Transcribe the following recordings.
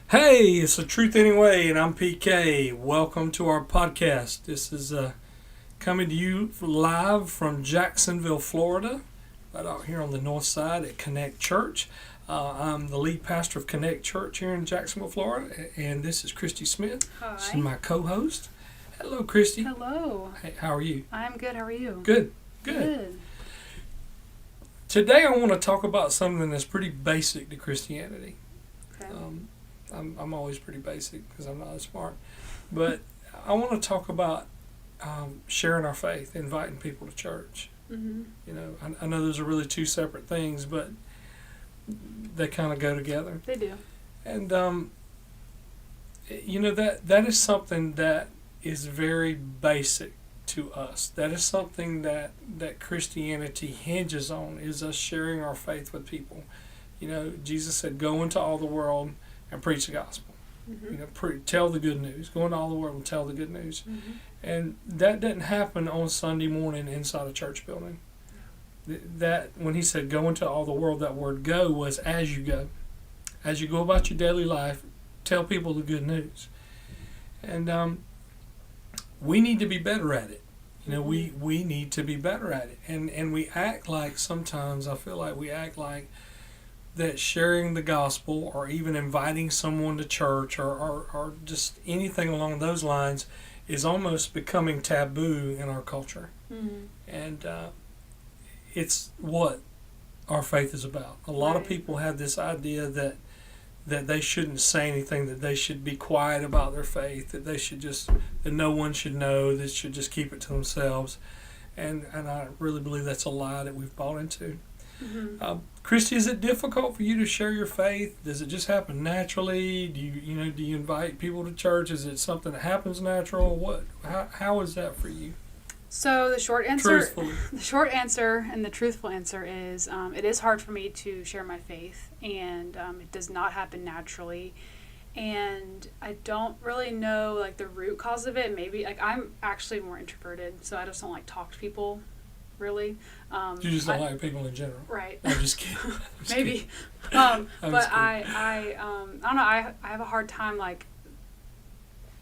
Hey, it's the Truth Anyway, and I'm PK. Welcome to our podcast. This is coming to you live from Jacksonville, Florida, right out here on the north side at Connect Church. I'm the lead pastor of Connect Church here in Jacksonville, Florida, and this is Christy Smith. Hi. She's my co-host. Hello, Christy. Hello. Hey, how are you? I'm good. How are you? Good. Today I want to talk about something that's pretty basic to Christianity. Okay. I'm always pretty basic because I'm not as smart. But I want to talk about sharing our faith, inviting people to church. Mm-hmm. You know, I know those are really two separate things, but they kind of go together. They do. And, you know, that is something that is very basic to us. That is something that Christianity hinges on, is us sharing our faith with people. You know, Jesus said, go into all the world and preach the gospel. Mm-hmm. You know, tell the good news. Go into all the world and tell the good news. Mm-hmm. And that didn't happen on Sunday morning inside a church building. That when he said go into all the world, that word go was as you go. As you go about your daily life, tell people the good news. And we need to be better at it. You know, we need to be better at it. And we act like sometimes, I feel like we act like that sharing the gospel or even inviting someone to church or just anything along those lines is almost becoming taboo in our culture. Mm-hmm. And it's what our faith is about. A lot of people have this idea that they shouldn't say anything, that they should be quiet about their faith, that no one should know, they should just keep it to themselves. And I really believe that's a lie that we've bought into. Mm-hmm. Christy, is it difficult for you to share your faith? Does it just happen naturally? Do you invite people to church? Is it something that happens natural? How is that for you? So the short answer and the truthful answer is it is hard for me to share my faith, and it does not happen naturally. And I don't really know like the root cause of it. Maybe like I'm actually more introverted, so I just don't like talk to people. Really, You just don't like people in general, right? I'm just kidding. Maybe, kidding. but I don't know. I have a hard time like,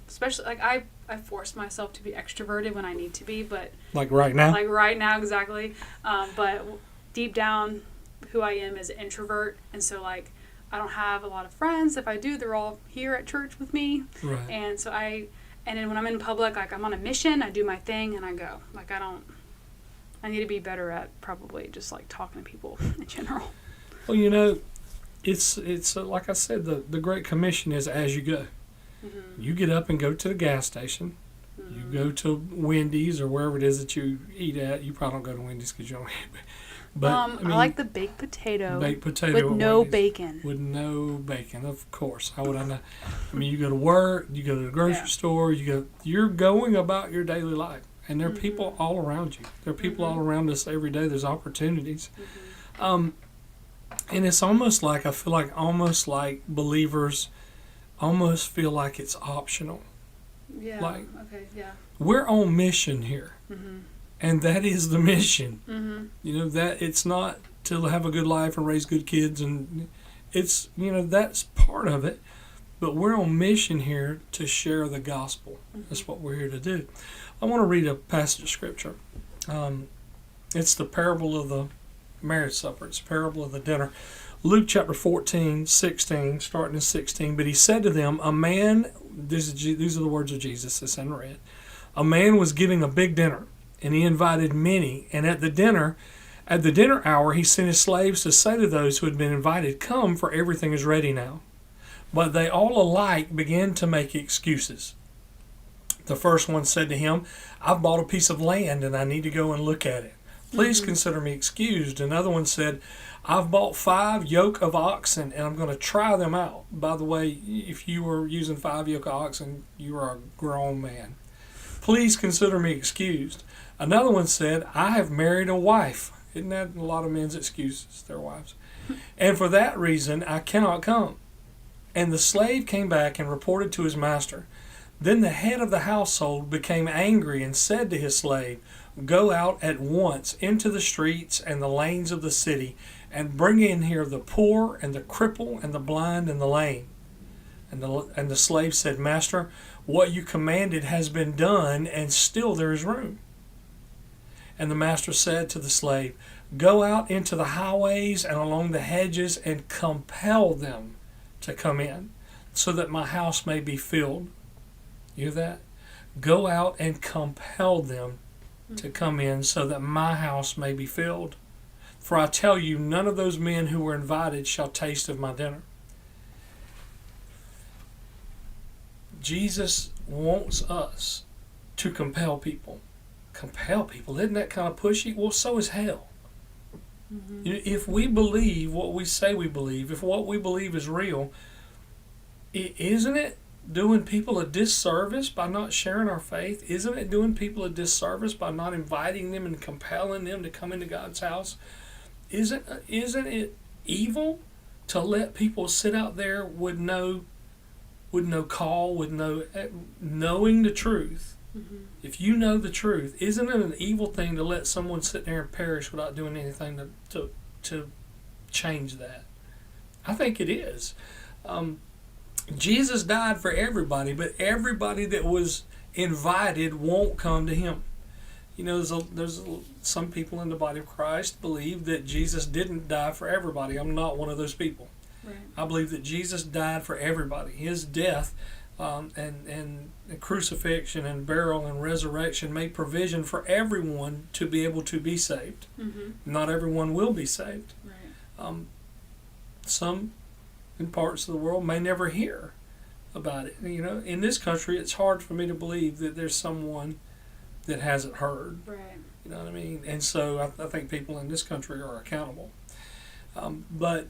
especially like I force myself to be extroverted when I need to be, but like right now, exactly. But deep down, who I am is an introvert, and so like I don't have a lot of friends. If I do, they're all here at church with me, right? And so and then when I'm in public, like I'm on a mission, I do my thing and I go. Like I need to be better at probably just like talking to people in general. Well, you know, it's like I said, the Great Commission is as you go. Mm-hmm. You get up and go to the gas station. Mm-hmm. You go to Wendy's or wherever it is that you eat at. You probably don't go to Wendy's because you don't eat. But I like the baked potato. Baked potato with no Wendy's. bacon. With no bacon, of course. How would I know? I mean, you go to work, you go to the grocery store, you're going about your daily life. And there are people all around you. There are people all around us every day. There's opportunities. And it's almost like, I feel like almost like believers almost feel like it's optional. Yeah. Like, okay. Yeah. we're on mission here. Mm-hmm. And that is the mission. Mm-hmm. You know, that it's not to have a good life and raise good kids. And it's, you know, that's part of it. But we're on mission here to share the gospel. Mm-hmm. That's what we're here to do. I want to read a passage of scripture. It's the parable of the marriage supper. It's the parable of the dinner. Luke chapter 14, 16, starting in 16. But he said to them, these are the words of Jesus, it's in red. A man was giving a big dinner, and he invited many. And at the dinner hour, he sent his slaves to say to those who had been invited, come, for everything is ready now. But they all alike began to make excuses. The first one said to him, I've bought a piece of land and I need to go and look at it. Please consider me excused. Another one said, I've bought 5 yoke of oxen and I'm going to try them out. By the way, if you were using 5 yoke of oxen, you are a grown man. Please consider me excused. Another one said, I have married a wife. Isn't that a lot of men's excuses, their wives? And for that reason, I cannot come. And the slave came back and reported to his master. Then the head of the household became angry and said to his slave, go out at once into the streets and the lanes of the city and bring in here the poor and the cripple and the blind and the lame. And the slave said, Master, what you commanded has been done, and still there is room. And the master said to the slave, Go out into the highways and along the hedges and compel them to come in, so that my house may be filled. You hear that? Go out and compel them to come in, so that my house may be filled. For I tell you, none of those men who were invited shall taste of my dinner. Jesus wants us to compel people. Compel people. Isn't that kind of pushy? Well, so is hell. Mm-hmm. If we believe what we say we believe, if what we believe is real, isn't it doing people a disservice by not sharing our faith? Isn't it doing people a disservice by not inviting them and compelling them to come into God's house? Isn't it evil to let people sit out there with no call, with knowing the truth? Mm-hmm. If you know the truth, isn't it an evil thing to let someone sit there and perish without doing anything to change that? I think it is. Jesus died for everybody, but everybody that was invited won't come to him. You know, there's some people in the body of Christ believe that Jesus didn't die for everybody. I'm not one of those people. Right. I believe that Jesus died for everybody. His death and crucifixion and burial and resurrection made provision for everyone to be able to be saved. Mm-hmm. Not everyone will be saved. Right. Some in parts of the world may never hear about it. You know, in this country, it's hard for me to believe that there's someone that hasn't heard. Right. You know what I mean? And so I think people in this country are accountable. But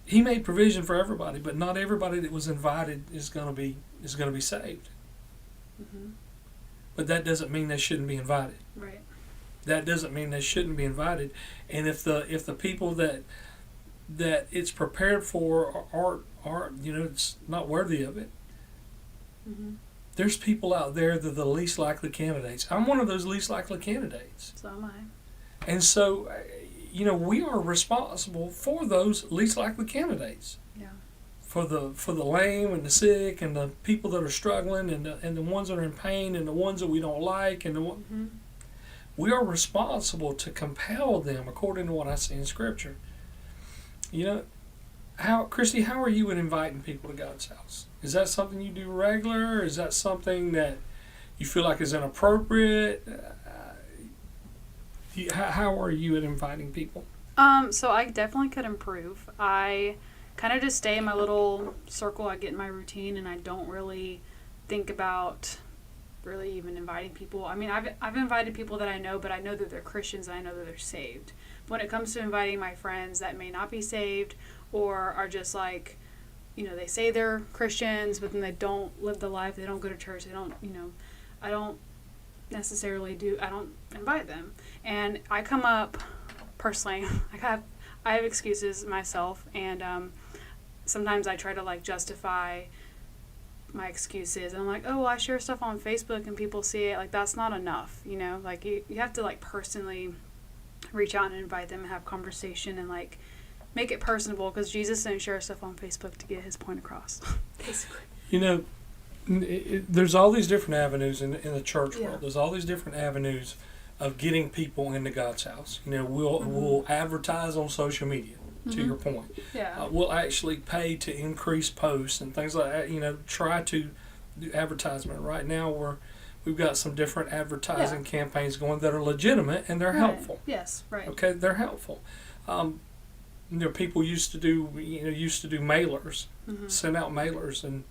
he made provision for everybody, but not everybody that was invited is going to be saved. Mm-hmm. But that doesn't mean they shouldn't be invited. Right. That doesn't mean they shouldn't be invited. And if the people that it's prepared for are it's not worthy of it. Mm-hmm. There's people out there that are the least likely candidates. I'm one of those least likely candidates. So am I. And so, we are responsible for those least likely candidates. Yeah. For the lame and the sick and the people that are struggling and the ones that are in pain and the ones that we don't like mm-hmm. We are responsible to compel them according to what I see in Scripture. Christy, how are you in inviting people to God's house? Is that something you do regular? Or is that something that you feel like is inappropriate? How are you at inviting people? So I definitely could improve. I kind of just stay in my little circle. I get in my routine, and I don't really think about really even inviting people. I mean, I've invited people that I know, but I know that they're Christians and I know that they're saved. When it comes to inviting my friends that may not be saved or are just like, they say they're Christians, but then they don't live the life, they don't go to church, they don't, I don't necessarily I don't invite them. And I come up, personally, I have excuses myself, and sometimes I try to justify my excuses, and I'm like, I share stuff on Facebook and people see it. That's not enough, you have to personally reach out and invite them and have conversation and make it personable, because Jesus didn't share stuff on Facebook to get his point across. Basically. There's all these different avenues in the church world. There's all these different avenues of getting people into God's house. We'll advertise on social media. To your point, we'll actually pay to increase posts and things like that. Try to do advertisement. Right now, we've got some different advertising campaigns going that are legitimate and they're helpful. Yes, right. Okay, they're helpful. People used to do mailers, mm-hmm. send out mailers, and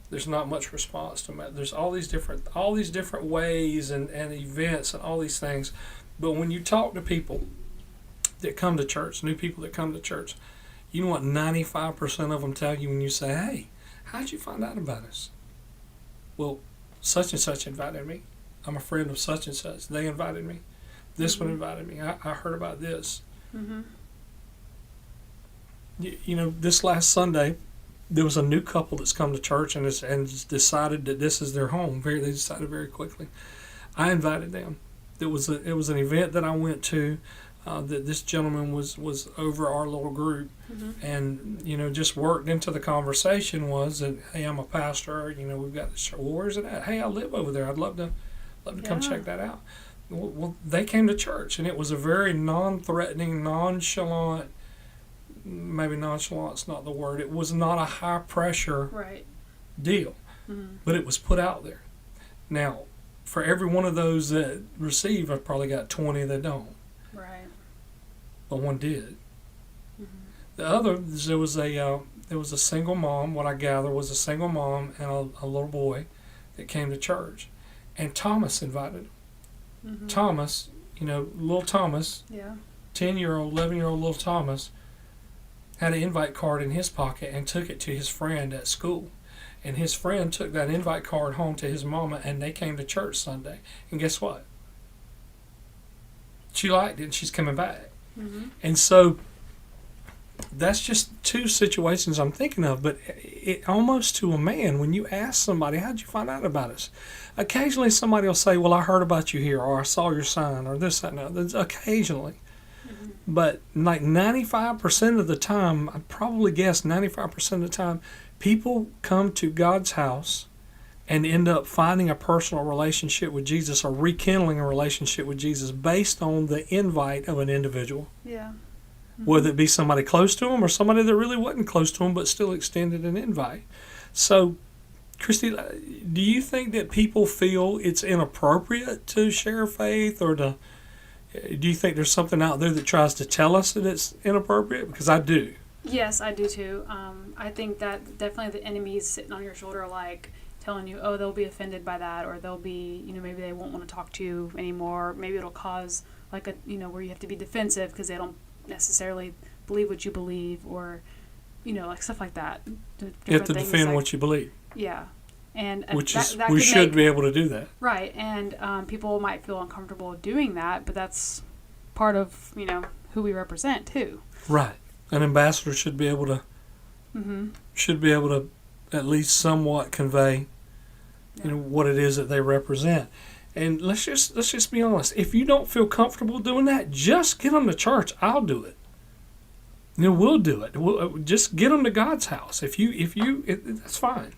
there's not much response to them. There's all these different ways and events and all these things, but when you talk to people that come to church, new people that come to church, you know what 95% of them tell you when you say, "Hey, how'd you find out about us?" Well, such and such invited me. I'm a friend of such and such. They invited me. This mm-hmm. one invited me. I heard about this. Mm-hmm. This last Sunday, there was a new couple that's come to church and decided that this is their home. They decided very quickly. I invited them. It was an event that I went to. that this gentleman was over our little group, and just worked into the conversation was that, hey, I'm a pastor. We've got this church. Well, where's it at? Hey, I live over there. I'd love to come check that out. Well, they came to church, and it was a very non-threatening, nonchalant. Maybe nonchalant's not the word. It was not a high pressure deal, but it was put out there. Now, for every one of those that receive, I've probably got 20 that don't. Right. But one did. The other, there was a single mom. What I gather was a single mom and a little boy that came to church, and Thomas invited him. Thomas, little Thomas, 10-year-old, 11-year-old little Thomas, had an invite card in his pocket and took it to his friend at school. And his friend took that invite card home to his mama, and they came to church Sunday. And guess what? She liked it, and she's coming back. And so that's just two situations I'm thinking of. But it almost to a man, when you ask somebody, how'd you find out about us? Occasionally somebody will say, well, I heard about you here, or I saw your sign, or this, that, and that. That's occasionally. But like 95% of the time, I'd probably guess 95% of the time, people come to God's house and end up finding a personal relationship with Jesus or rekindling a relationship with Jesus based on the invite of an individual. Yeah. Whether it be somebody close to them or somebody that really wasn't close to them but still extended an invite. So, Christy, do you think that people feel it's inappropriate to share faith, or do you think there's something out there that tries to tell us that it's inappropriate? Because I do. Yes, I do too. I think that definitely the enemy's sitting on your shoulder, like telling you, oh, they'll be offended by that, or they'll be, maybe they won't want to talk to you anymore. Maybe it'll cause like a, where you have to be defensive because they don't necessarily believe what you believe, or, like stuff like that. You have to defend what you believe. Yeah. And which we should be able to do that. Right. And people might feel uncomfortable doing that, but that's part of, who we represent too. Right. An ambassador should be able to at least somewhat convey what it is that they represent. And let's just be honest. If you don't feel comfortable doing that, just get them to church. I'll do it. We'll do it. We'll just get them to God's house. That's fine.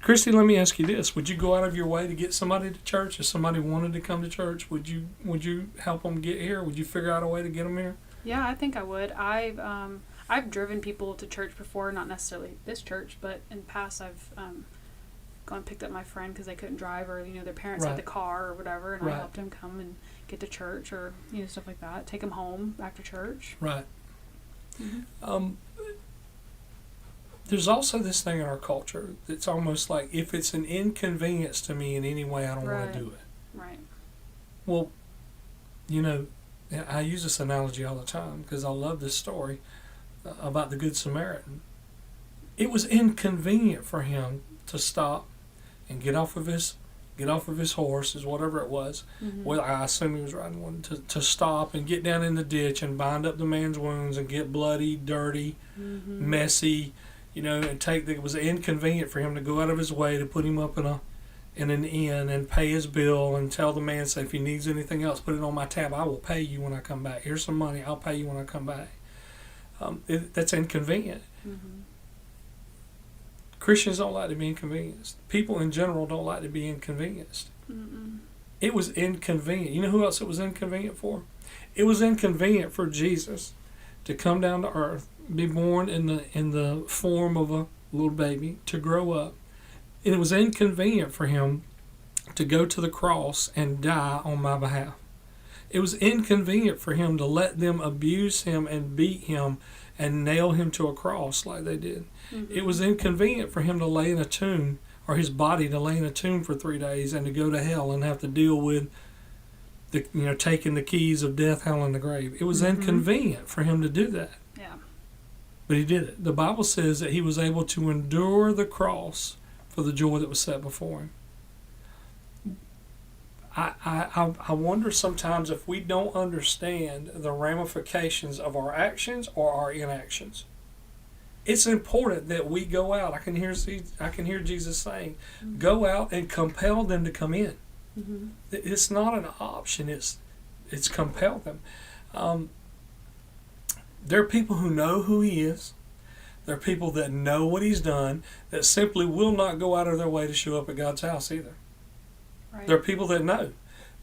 Christy, let me ask you this: would you go out of your way to get somebody to church? If somebody wanted to come to church, would you help them get here? Would you figure out a way to get them here? Yeah, I think I would. I've driven people to church before, not necessarily this church, but in the past I've gone and picked up my friend because they couldn't drive, or their parents had the car or whatever, and I helped them come and get to church, or stuff like that. Take them home after church. Right. There's also this thing in our culture that's almost like, if it's an inconvenience to me in any way, I don't want to do it. Right. Well, I use this analogy all the time because I love this story about the Good Samaritan. It was inconvenient for him to stop and get off of his horse, is whatever it was. Well, I assume he was riding one, to stop and get down in the ditch and bind up the man's wounds and get bloody, dirty, messy, and it was inconvenient for him to go out of his way to put him up in an inn and pay his bill and tell the man, say, if he needs anything else, put it on my tab. I will pay you when I come back. Here's some money. I'll pay you when I come back. That's inconvenient. Christians don't like to be inconvenienced. People in general don't like to be inconvenienced. It was inconvenient. You know who else it was inconvenient for? It was inconvenient for Jesus to come down to earth, be born in the form of a little baby, to grow up. And it was inconvenient for him to go to the cross and die on my behalf. It was inconvenient for him to let them abuse him and beat him and nail him to a cross like they did. It was inconvenient for him to lay in a tomb, or his body to lay in a tomb for 3 days and to go to hell and have to deal with taking the keys of death, hell, and the grave. It was inconvenient for him to do that. Yeah. But he did it. The Bible says that he was able to endure the cross for the joy that was set before him. I wonder sometimes if we don't understand the ramifications of our actions or our inactions. It's important that we go out. I can hear Jesus saying, go out and compel them to come in. It's not an option. It's It's compelled them. There are people who know who He is. There are people that know what He's done that simply will not go out of their way to show up at God's house either. Right. There are people that know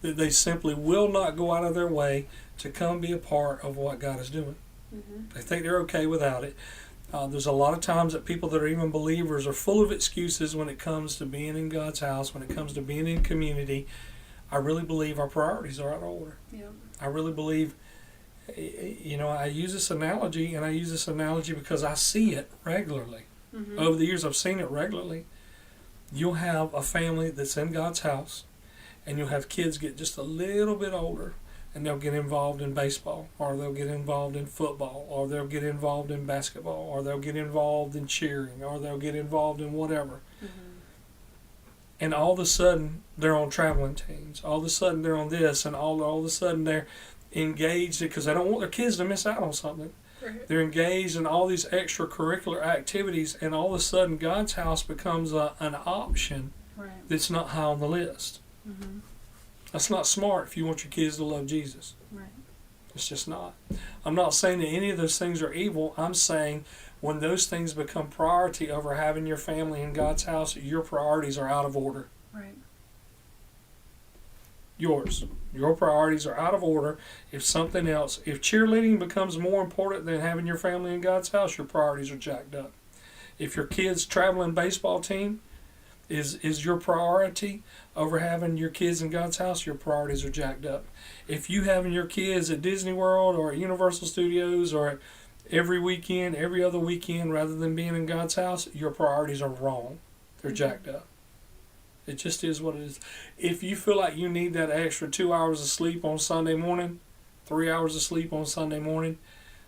that they simply will not go out of their way to come be a part of what God is doing. Mm-hmm. They think they're okay without it. There's a lot of times that people that are even believers are full of excuses when it comes to being in God's house, when it comes to being in community. I really believe our priorities are out of order. Yep. I really believe, I use this analogy, and I use this analogy because I see it regularly. Mm-hmm. Over the years, I've seen it regularly. You'll have a family that's in God's house, and you'll have kids get just a little bit older, and they'll get involved in baseball, or they'll get involved in football, or they'll get involved in basketball, or they'll get involved in cheering, or they'll get involved in whatever. Mm-hmm. And all of a sudden, they're on traveling teams. All of a sudden, they're on this, and all of a sudden, they're engaged because they don't want their kids to miss out on something. Right. They're engaged in all these extracurricular activities, and all of a sudden, God's house becomes an option Right. that's not high on the list. Mm-hmm. That's not smart if you want your kids to love Jesus. Right. It's just not. I'm not saying that any of those things are evil. I'm saying when those things become priority over having your family in God's house, your priorities are out of order. Right. Yours. Your priorities are out of order. If something else, if cheerleading becomes more important than having your family in God's house, your priorities are jacked up. If your kids' traveling baseball team is your priority over having your kids in God's house, your priorities are jacked up. If you having your kids at Disney World or at Universal Studios or every weekend, every other weekend, rather than being in God's house, your priorities are wrong. They're jacked up. It just is what it is. If you feel like you need that extra 2 hours of sleep on Sunday morning, 3 hours of sleep on Sunday morning,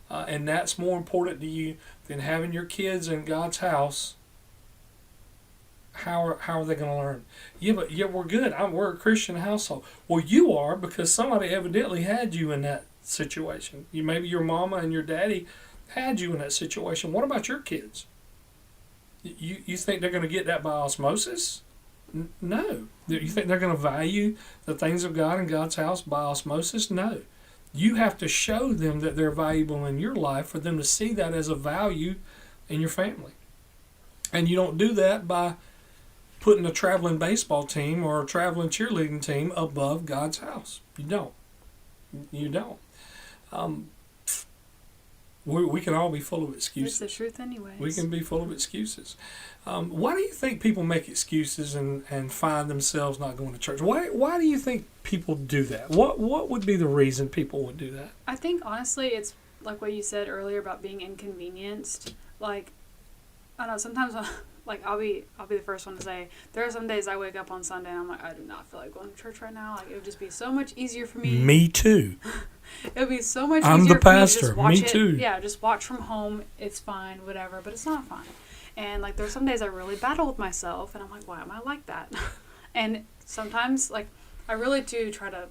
and that's more important to you than having your kids in God's house, how are they going to learn? Yeah, but we're good. We're a Christian household. Well, you are, because somebody evidently had you in that situation. Maybe your mama and your daddy had you in that situation. What about your kids? You think they're going to get that by osmosis? No. You think they're going to value the things of God in God's house by osmosis? No. You have to show them that they're valuable in your life for them to see that as a value in your family. And you don't do that by putting a traveling baseball team or a traveling cheerleading team above God's house. You don't. You don't. We can all be full of excuses. It's the truth anyways. We can be full of excuses. Why do you think people make excuses and find themselves not going to church? Why do you think people do that? What would be the reason people would do that? I think honestly it's like what you said earlier about being inconvenienced. Like, I don't know, sometimes I'll be the first one to say there are some days I wake up on Sunday and I'm like, I do not feel like going to church right now. Like, it would just be so much easier for me. Me too. It would be so much I'm easier the for me to pastor. just watch Me it. too. Yeah, just watch from home. It's fine, whatever. But it's not fine. And like there's some days I really battle with myself, and I'm like, why am I like that? And sometimes like I really do try to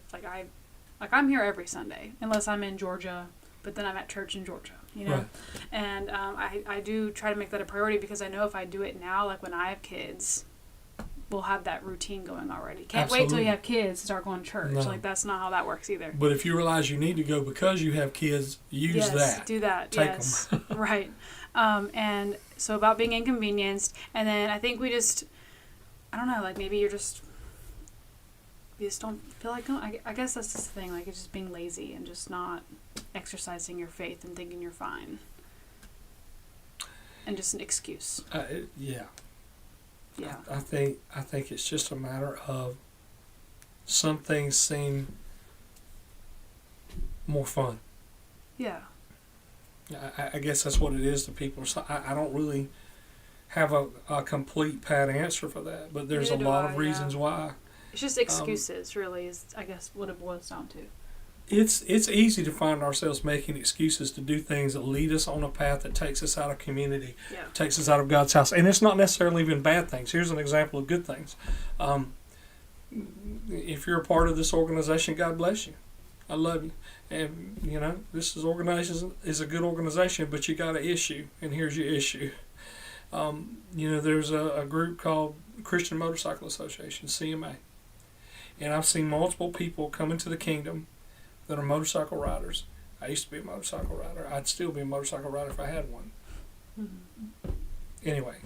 I'm here every Sunday unless I'm in Georgia, but then I'm at church in Georgia, you know. Right. And I do try to make that a priority because I know if I do it now, like when I have kids, we'll have that routine going already. Can't wait till you have kids to start going to church. No. Like that's not how that works either. But if you realize you need to go because you have kids, use that. Do that. Take yes. them. Right. And so about being inconvenienced, and then I think we just, I don't know, like maybe you just don't feel like going. I guess that's just the thing, like it's just being lazy and just not exercising your faith and thinking you're fine. And just an excuse. Yeah. Yeah. I think it's just a matter of some things seem more fun. Yeah. I guess that's what it is to people. So I don't really have a complete pat answer for that, but there's Neither a do lot I, of reasons why. It's just excuses, really, is I guess what it boils down to. It's easy to find ourselves making excuses to do things that lead us on a path that takes us out of community, takes us out of God's house. And it's not necessarily even bad things. Here's an example of good things. If you're a part of this organization, God bless you. I love you. And, this organization is a good organization, but you got an issue, and here's your issue. There's a group called Christian Motorcycle Association, CMA. And I've seen multiple people come into the kingdom that are motorcycle riders. I used to be a motorcycle rider. I'd still be a motorcycle rider if I had one. Anyway,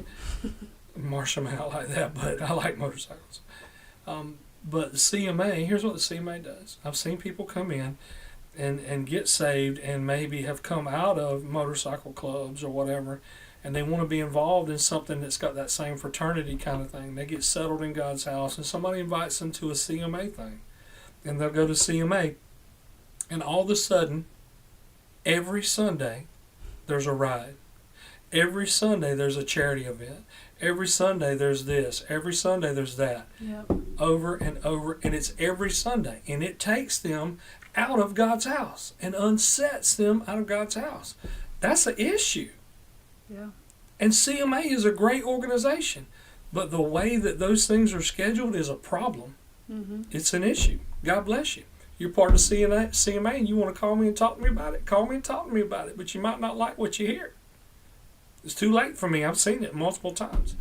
Marcia may not like that, but I like motorcycles. But the CMA, here's what the CMA does. I've seen people come in and get saved and maybe have come out of motorcycle clubs or whatever, and they want to be involved in something that's got that same fraternity kind of thing. They get settled in God's house, and somebody invites them to a CMA thing. And they'll go to CMA, and all of a sudden, every Sunday, there's a ride. Every Sunday, there's a charity event. Every Sunday, there's this. Every Sunday, there's that. Yep. Over and over, and it's every Sunday. And it takes them out of God's house and unsets them out of God's house. That's an issue. Yeah. And CMA is a great organization, but the way that those things are scheduled is a problem. Mm-hmm. It's an issue. God bless you. You're part of CMA and you want to call me and talk to me about it, call me and talk to me about it, but you might not like what you hear. It's too late for me. I've seen it multiple times.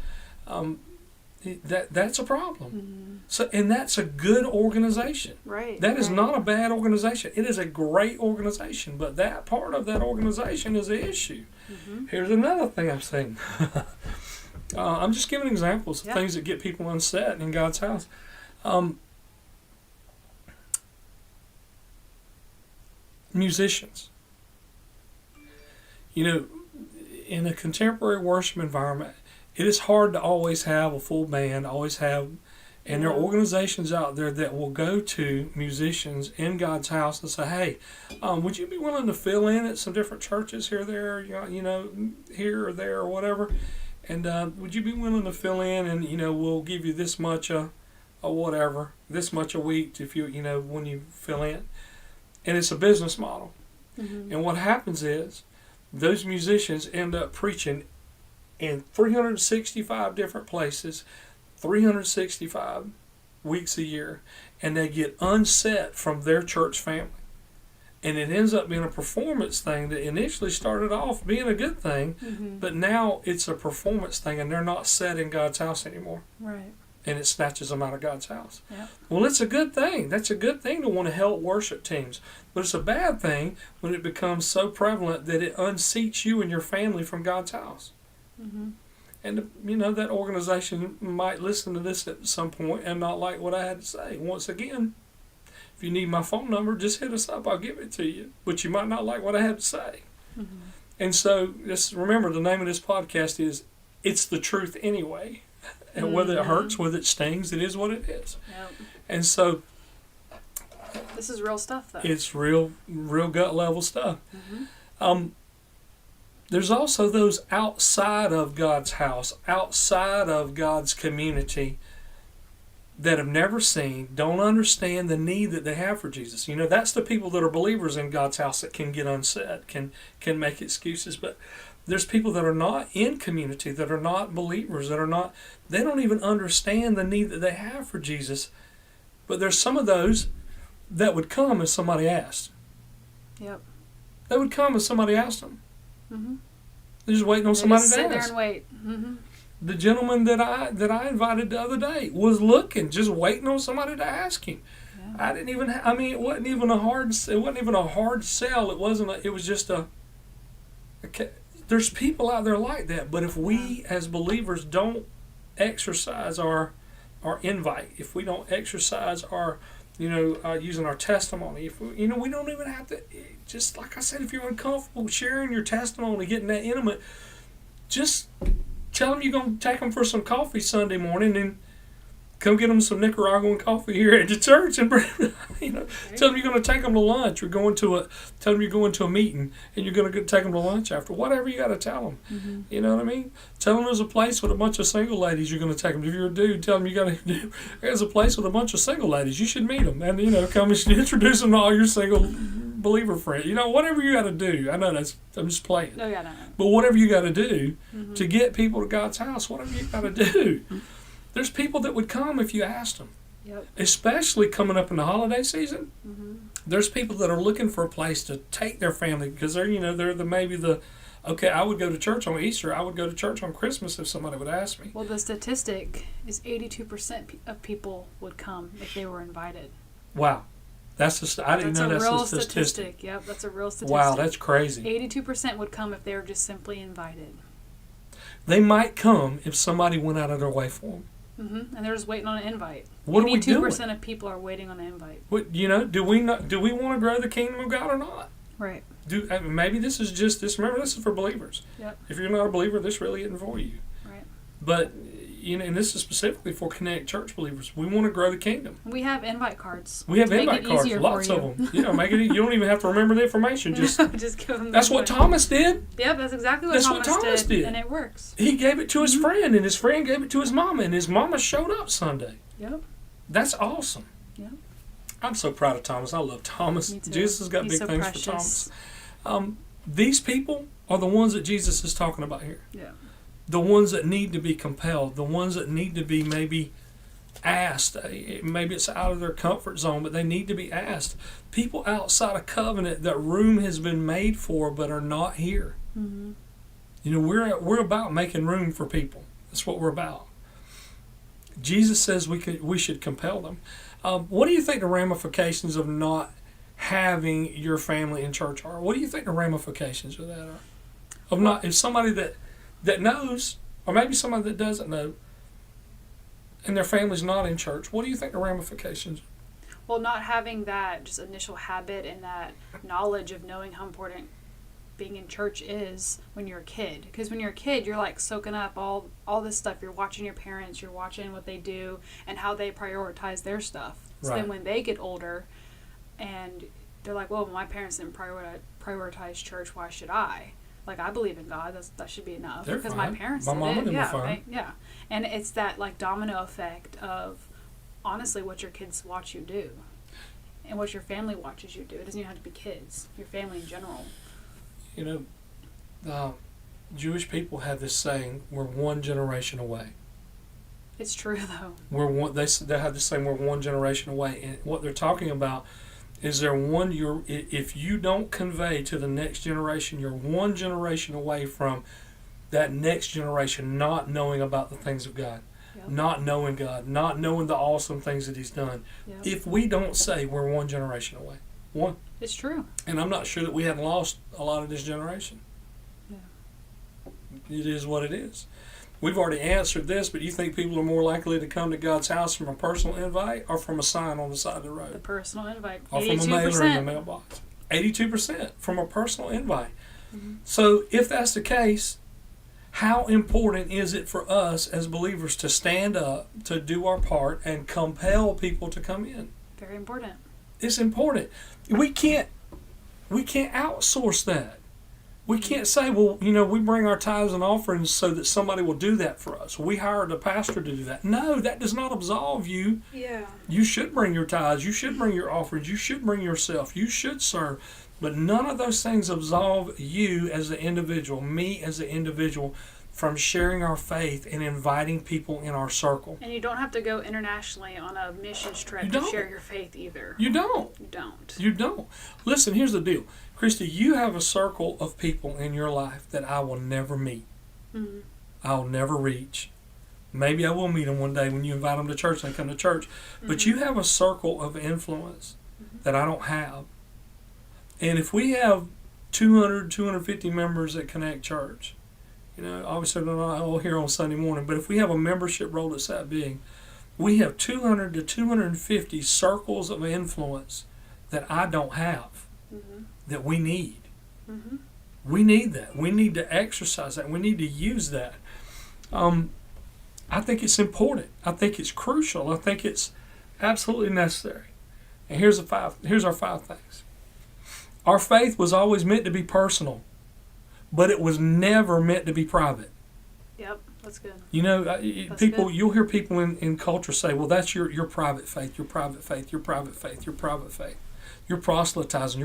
That's a problem. Mm-hmm. So, and that's a good organization. Right. That is right. not a bad organization. It is a great organization, but that part of that organization is the issue. Mm-hmm. Here's another thing I've seen. I'm just giving examples of Yeah. things that get people unset in God's house. Musicians. You know, in a contemporary worship environment, it is hard to always have a full band, and there are organizations out there that will go to musicians in God's house and say, hey, would you be willing to fill in at some different churches here or there, here or there or whatever? And would you be willing to fill in and, we'll give you this much a whatever, this much a week if you, when you fill in. And it's a business model. Mm-hmm. And what happens is those musicians end up preaching in 365 different places, 365 weeks a year, and they get unset from their church family. And it ends up being a performance thing that initially started off being a good thing, Mm-hmm. but now it's a performance thing, and they're not set in God's house anymore. Right. And it snatches them out of God's house. Yep. Well, it's a good thing. That's a good thing to want to help worship teams. But it's a bad thing when it becomes so prevalent that it unseats you and your family from God's house. Mm-hmm. And, that organization might listen to this at some point and not like what I had to say. Once again, if you need my phone number, just hit us up. I'll give it to you. But you might not like what I have to say. Mm-hmm. And so just remember, the name of this podcast is It's the Truth Anyway. And whether it hurts, whether it stings, it is what it is. Yep. And so This is real stuff, though. it's real gut level stuff. Mm-hmm. There's also those outside of God's house, outside of God's community, that have never seen, don't understand the need that they have for Jesus. That's the people that are believers in God's house that can get unset, can make excuses. But there's people that are not in community, that are not believers, they don't even understand the need that they have for Jesus. But there's some of those that would come if somebody asked. Yep. They would come if somebody asked them. Mm-hmm. They're just waiting on They somebody just to sit there ask. and wait. Mm-hmm. The gentleman that I invited the other day was looking, just waiting on somebody to ask him. Yeah. I didn't even. It wasn't even a hard. It wasn't even a hard sell. It wasn't. It was just a. There's people out there like that. But if we as believers don't exercise our invite, if we don't exercise our, using our testimony, if we don't even have to. Just like I said, if you're uncomfortable sharing your testimony, getting that intimate, just tell them you're going to take them for some coffee Sunday morning and come get them some Nicaraguan coffee here at the church and bring, tell them you're going to take them to lunch or tell them you're going to a meeting and you're going to take them to lunch after. Whatever you got to tell them. Mm-hmm. You know what I mean? Tell them there's a place with a bunch of single ladies you're going to take them. If you're a dude, tell them there's a place with a bunch of single ladies. You should meet them and, come and introduce them to all your single believer friends. Whatever you got to do. I know I'm just playing. Oh, yeah, no. But whatever you got to do Mm-hmm. to get people to God's house, whatever you got to do. There's people that would come if you asked them. Yep. Especially coming up in the holiday season. Mm-hmm. There's people that are looking for a place to take their family because they're okay, I would go to church on Easter. I would go to church on Christmas if somebody would ask me. Well, the statistic is 82% of people would come if they were invited. Wow. I didn't know that's a real statistic. Yep, that's a real statistic. Wow, that's crazy. 82% would come if they were just simply invited. They might come if somebody went out of their way for them. And they're just waiting on an invite. What are we doing? 82% of people are waiting on an invite. What, do we want to grow the kingdom of God or not? Right. Maybe this is just this. Remember, this is for believers. Yep. If you're not a believer, this really isn't for you. Right. But and this is specifically for Connect Church believers. We want to grow the kingdom. We have invite cards. We have invite cards, lots of them. Make it. You don't even have to remember the information. Just give them. That's what Thomas did. Yep, that's exactly what Thomas did, and it works. He gave it to his friend, and his friend gave it to his mama, and his mama showed up Sunday. Yep. That's awesome. Yep. I'm so proud of Thomas. I love Thomas. Me too. Jesus has got big things precious. for Thomas. These people are the ones that Jesus is talking about here. Yeah. The ones that need to be compelled, the ones that need to be maybe asked. Maybe it's out of their comfort zone, but they need to be asked. People outside of covenant that room has been made for but are not here. Mm-hmm. We're about making room for people. That's what we're about. Jesus says we should compel them. What do you think the ramifications of not having your family in church are? What do you think the ramifications of that are? If somebody that knows, or maybe somebody that doesn't know, and their family's not in church, what do you think the ramifications are? Well, not having that just initial habit and that knowledge of knowing how important being in church is when you're a kid. Because when you're a kid, you're like soaking up all this stuff. You're watching your parents, you're watching what they do and how they prioritize their stuff. So then when they get older and they're like, well, my parents didn't prioritize church, why should I? Like, I believe in God. That should be enough. They're because fine. My parents my did mama it. Didn't fine. Yeah. And it's that like domino effect of honestly what your kids watch you do and what your family watches you do. It doesn't even have to be kids. Your family in general. Jewish people have this saying: "We're one generation away." It's true though. They have this saying: "We're one generation away," and what they're talking about is if you don't convey to the next generation, you're one generation away from that next generation not knowing about the things of God, not knowing God, not knowing the awesome things that He's done. Yep. If we don't say we're one generation away, one. It's true. And I'm not sure that we haven't lost a lot of this generation. Yeah. It is what it is. We've already answered this, but you think people are more likely to come to God's house from a personal invite or from a sign on the side of the road? The personal invite. Or 82%. from a mailer in the mailbox. 82% from a personal invite. Mm-hmm. So if that's the case, how important is it for us as believers to stand up, to do our part, and compel people to come in? Very important. It's important. We can't outsource that. We can't say, well, we bring our tithes and offerings so that somebody will do that for us. We hired a pastor to do that. No, that does not absolve you. Yeah. You should bring your tithes. You should bring your offerings. You should bring yourself. You should serve. But none of those things absolve you as the individual, me as the individual, from sharing our faith and inviting people in our circle. And you don't have to go internationally on a missions trip to share your faith either. You don't. You don't. Listen, here's the deal. Christy, you have a circle of people in your life that I will never meet. Mm-hmm. I'll never reach. Maybe I will meet them one day when you invite them to church and they come to church. Mm-hmm. But you have a circle of influence that I don't have. And if we have 200, 250 members at Connect Church, obviously they're not all here on Sunday morning, but if we have a membership roll that's that big, we have 200 to 250 circles of influence that I don't have, that we need. Mm-hmm. We need that. We need to exercise that. We need to use that. I think it's important. I think it's crucial. I think it's absolutely necessary. And here's our 5 things. Our faith was always meant to be personal, but it was never meant to be private. Yep, that's good. You'll hear people in culture say, well, that's your private faith, your private faith, your private faith, your private faith. You're proselytizing.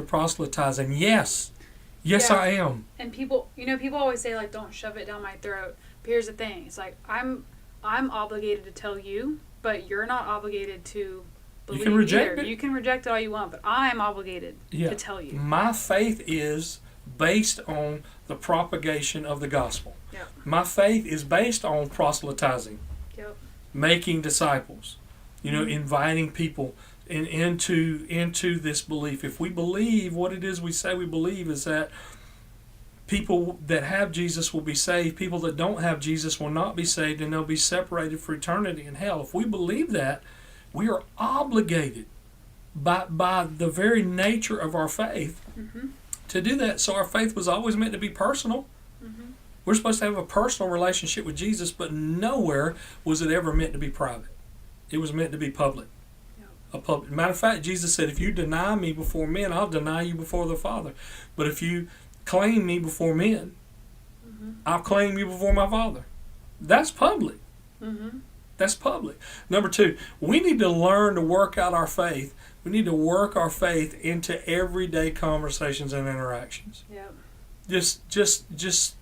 Yes, yeah. I am. And people always say, like, don't shove it down my throat. But here's the thing. It's like, I'm obligated to tell you, but you're not obligated to believe. You can reject it. You can reject it all you want, but I'm obligated to tell you. My faith is based on the propagation of the gospel. Yep. My faith is based on proselytizing. Yep. Making disciples. Inviting people and into this belief. If we believe what it is we say we believe is that people that have Jesus will be saved, people that don't have Jesus will not be saved, and they'll be separated for eternity in hell. If we believe that, we are obligated by the very nature of our faith to do that. So our faith was always meant to be personal. We're supposed to have a personal relationship with Jesus, but nowhere was it ever meant to be private. It was meant to be public. A public. Matter of fact, Jesus said, if you deny me before men, I'll deny you before the Father. But if you claim me before men, I'll claim you before my Father. That's public. That's public. Number two, we need to learn to work out our faith. We need to work our faith into everyday conversations and interactions. Yep. Just,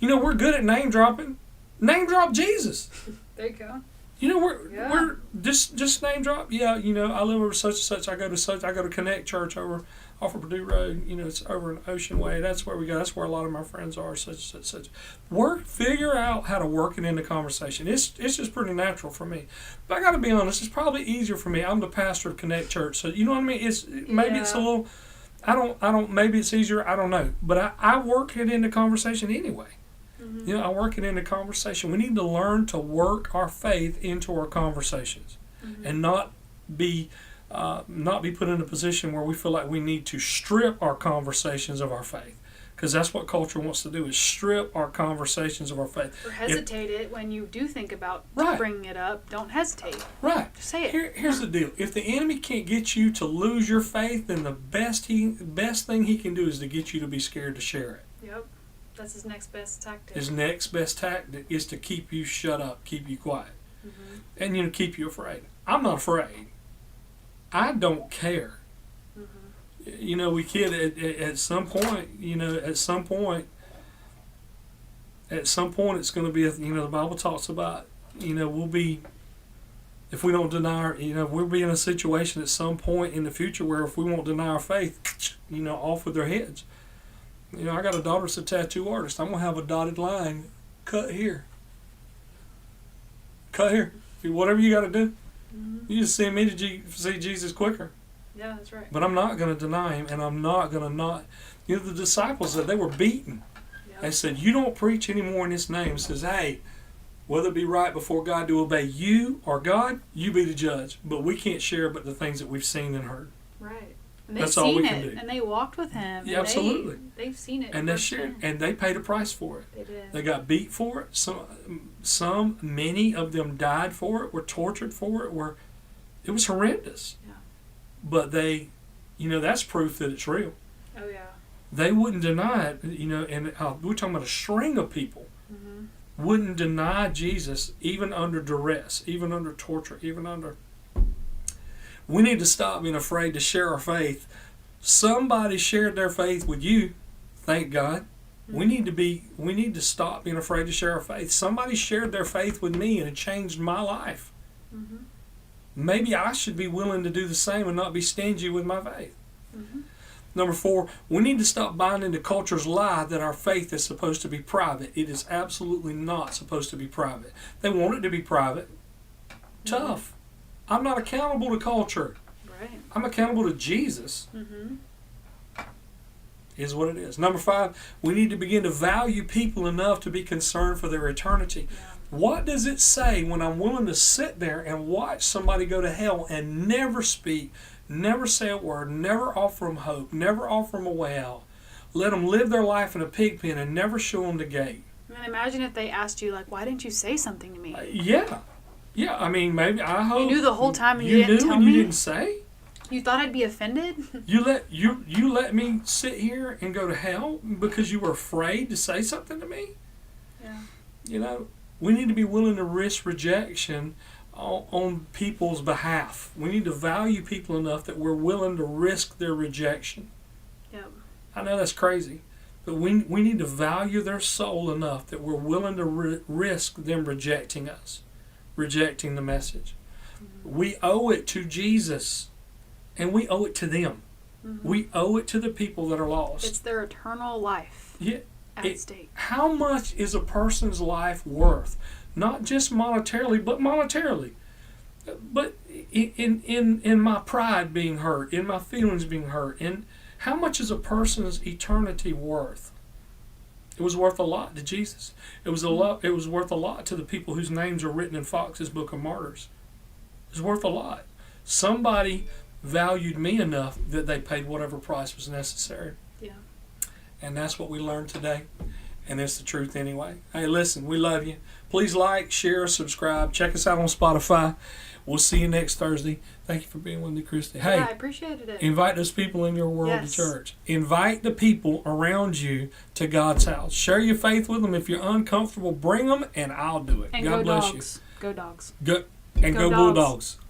we're good at name dropping. Name drop Jesus. There you go. We're just name drop. Yeah, I live over such and such. I go to Connect Church over off of Purdue Road. It's over in Ocean Way. That's where we go. That's where a lot of my friends are. Such and such. Figure out how to work it into conversation. It's just pretty natural for me. But I got to be honest. It's probably easier for me. I'm the pastor of Connect Church, so you know what I mean. It's a little. I don't. Maybe it's easier. I don't know. But I work it into conversation anyway. I work it into conversation. We need to learn to work our faith into our conversations, and not be put in a position where we feel like we need to strip our conversations of our faith, because that's what culture wants to do, is strip our conversations of our faith. Or hesitate it when you do think about bringing it up. Don't hesitate. Right. Just say it. Here's the deal. If the enemy can't get you to lose your faith, then the best thing he can do is to get you to be scared to share it. Yep. That's his next best tactic. His next best tactic is to keep you shut up, keep you quiet, and keep you afraid. I'm not afraid. I don't care. We kid at some point. At some point, it's going to be. The Bible talks about. We'll be. If we don't deny, we'll be in a situation at some point in the future where if we won't deny our faith, off with their heads. I got a daughter that's a tattoo artist. I'm going to have a dotted line cut here. Cut here. Whatever you got to do. You just send me to see Jesus quicker. Yeah, that's right. But I'm not going to deny him, and I'm not going to not. The disciples said they were beaten. Yep. They said, you don't preach anymore in his name. It says, hey, whether it be right before God to obey you or God, you be the judge. But we can't share but the things that we've seen and heard. Right. And that's all we can do. And they walked with him. Yeah, absolutely. They've seen it. And they shared, and they paid a price for it. They did. They got beat for it. Many of them died for it, were tortured for it, it was horrendous. Yeah. But they, that's proof that it's real. Oh, yeah. They wouldn't deny it, and we're talking about a string of people wouldn't deny Jesus even under duress, even under torture, even under... We need to stop being afraid to share our faith. Somebody shared their faith with you, thank God. We need to stop being afraid to share our faith. Somebody shared their faith with me and it changed my life. Maybe I should be willing to do the same and not be stingy with my faith. Number 4, we need to stop buying into culture's lie that our faith is supposed to be private. It is absolutely not supposed to be private. They want it to be private. Tough. I'm not accountable to culture. Right. I'm accountable to Jesus. Is what it is. Number 5, we need to begin to value people enough to be concerned for their eternity. Yeah. What does it say when I'm willing to sit there and watch somebody go to hell and never speak, never say a word, never offer them hope, never offer them a way out, let them live their life in a pig pen and never show them the gate? And imagine if they asked you, why didn't you say something to me? Yeah. I mean, maybe I hope you knew the whole time and you didn't tell me. You didn't say. You thought I'd be offended. You let me sit here and go to hell because you were afraid to say something to me. Yeah. We need to be willing to risk rejection on people's behalf. We need to value people enough that we're willing to risk their rejection. Yep. I know that's crazy, but we need to value their soul enough that we're willing to risk them rejecting us. Rejecting the message. We owe it to Jesus, and we owe it to them. We owe it to the people that are lost. It's their eternal life at stake. How much is a person's life worth? Not just monetarily, but monetarily. But in my pride being hurt, in my feelings being hurt, in how much is a person's eternity worth? It was worth a lot to Jesus. It was worth a lot to the people whose names are written in Fox's Book of Martyrs. It was worth a lot. Somebody valued me enough that they paid whatever price was necessary. Yeah. And that's what we learned today. And it's the truth anyway. Hey, listen, we love you. Please like, share, subscribe. Check us out on Spotify. We'll see you next Thursday. Thank you for being with me, Christy. Hey, yeah, I appreciated it. Invite those people in your world Yes. to church. Invite the people around you to God's house. Share your faith with them. If you're uncomfortable, bring them, and I'll do it. And God go bless dogs. Go dogs. you. Go Go Bulldogs. dogs.